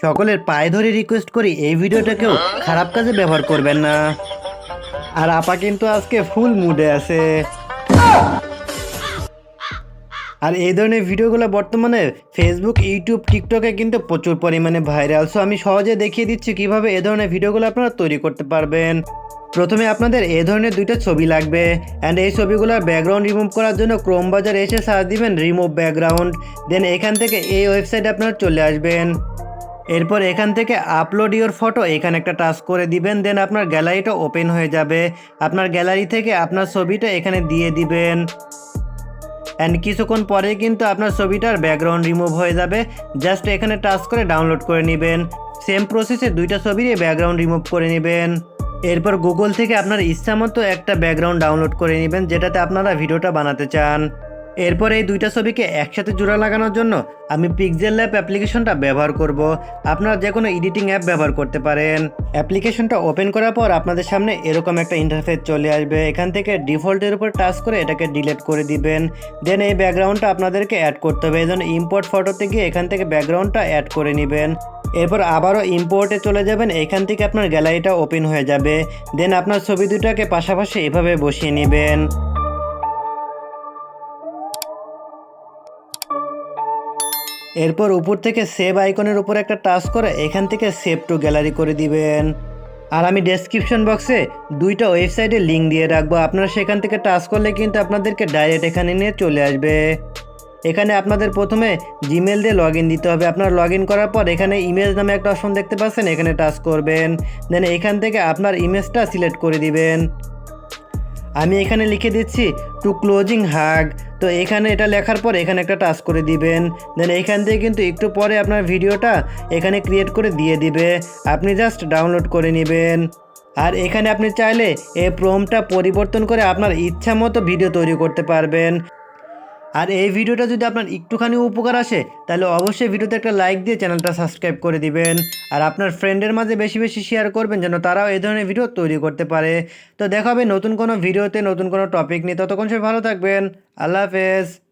সকলের পায়ে ধরে রিকোয়েস্ট করি এই ভিডিওটাকেও খারাপ কাজে ব্যবহার করবেন না। আর আপা কিন্তু আজকে ফুল মুডে আছে। আর এই ধরনের ভিডিওগুলো বর্তমানে ফেসবুক, ইউটিউব, টিকটকে কিন্তু প্রচুর পরিমাণে ভাইরাল। সো আমি সহজে দেখিয়ে দিচ্ছি কিভাবে এই ধরনের ভিডিওগুলো আপনারা তৈরি করতে পারবেন। প্রথমে আপনাদের এই ধরনের দুইটা ছবি লাগবে অ্যান্ড এই ছবিগুলোর ব্যাকগ্রাউন্ড রিমুভ করার জন্য ক্রোম বাজারে এসে সার্চ দিবেন রিমুভ ব্যাকগ্রাউন্ড। দেন এখান থেকে এই ওয়েবসাইটে আপনারা চলে আসবেন। এরপর এখান থেকে আপলোড ইওর ফটো এখানে একটা টাচ করে দিবেন। দেন আপনার গ্যালারিটা ওপেন হয়ে যাবে। আপনার গ্যালারি থেকে আপনার ছবিটা এখানে দিয়ে দিবেন অ্যান্ড কিছুক্ষণ পরে কিন্তু আপনার ছবিটার ব্যাকগ্রাউন্ড রিমুভ হয়ে যাবে। জাস্ট এখানে টাচ করে ডাউনলোড করে নেবেন। সেম প্রসেসে দুইটা ছবিরই ব্যাকগ্রাউন্ড রিমুভ করে নেবেন। এরপর গুগল থেকে আপনার ইচ্ছা মতো একটা ব্যাকগ্রাউন্ড ডাউনলোড করে নেবেন যেটাতে আপনারা ভিডিওটা বানাতে চান। এরপর এই দুইটা ছবিকে একসাথে জোড়া লাগানোর জন্য আমি পিক্সেল ল্যাব অ্যাপ্লিকেশনটা ব্যবহার করব। আপনারা যে কোনো এডিটিং অ্যাপ ব্যবহার করতে পারেন। অ্যাপ্লিকেশনটা ওপেন করার পর আপনাদের সামনে এরকম একটা ইন্টারফেস চলে আসবে। এখান থেকে ডিফল্টের উপর টাচ করে এটাকে ডিলিট করে দিবেন। দেন এই ব্যাকগ্রাউন্ডটা আপনাদেরকে অ্যাড করতে হবে। এই জন্য ইম্পোর্ট ফটোতে গিয়ে এখান থেকে ব্যাকগ্রাউন্ডটা অ্যাড করে নেবেন। এরপর আবারও ইম্পোর্টে চলে যাবেন। এখান থেকে আপনার গ্যালারিটা ওপেন হয়ে যাবে। দেন আপনার ছবি দুটাকে পাশাপাশি এভাবে বসিয়ে নেবেন। এরপর উপর থেকে সেভ আইকনের উপর একটা টাচ করে এখান থেকে সেভ টু গ্যালারি করে দিবেন। আর আমি ডেসক্রিপশন বক্সে দুইটা ওয়েবসাইটের লিঙ্ক দিয়ে রাখবো। আপনারা সেখান থেকে টাচ করলে কিন্তু আপনাদেরকে ডাইরেক্ট এখানে নিয়ে চলে আসবে। এখানে আপনাদের প্রথমে জিমেল দিয়ে লগ ইন দিতে হবে। আপনার লগ ইন করার পর এখানে ইমেজ নামে একটা অপশন দেখতে পাচ্ছেন, এখানে টাচ করবেন। দেন এখান থেকে আপনার ইমেজটা সিলেক্ট করে দিবেন। আমি এখানে লিখে দিচ্ছি টু ক্লোজিং হাগ। তো এখানে এটা লেখার পর এখানে একটা টাচ করে দিবেন। দেন এইখান থেকে কিন্তু একটু পরে আপনার ভিডিওটা এখানে ক্রিয়েট করে দিয়ে দিবে। আপনি জাস্ট ডাউনলোড করে নেবেন। আর এখানে আপনি চাইলে এই প্রম্পটটা পরিবর্তন করে আপনার ইচ্ছা মতো ভিডিও তৈরি করতে পারবেন। আর এই ভিডিওটা যদি আপনার একটুখানি উপকার আসে তাহলে অবশ্যই ভিডিওতে একটা লাইক দিয়ে চ্যানেলটা সাবস্ক্রাইব করে দিবেন। আর আপনার ফ্রেন্ডের মাঝে বেশি বেশি শেয়ার করবেন যেন তারাও এই ধরনের ভিডিও তৈরি করতে পারে। তো দেখা হবে নতুন কোনো ভিডিওতে নতুন কোনো টপিক নিয়ে। ততক্ষণ সবাই ভালো থাকবেন। আল্লাহ হাফেজ।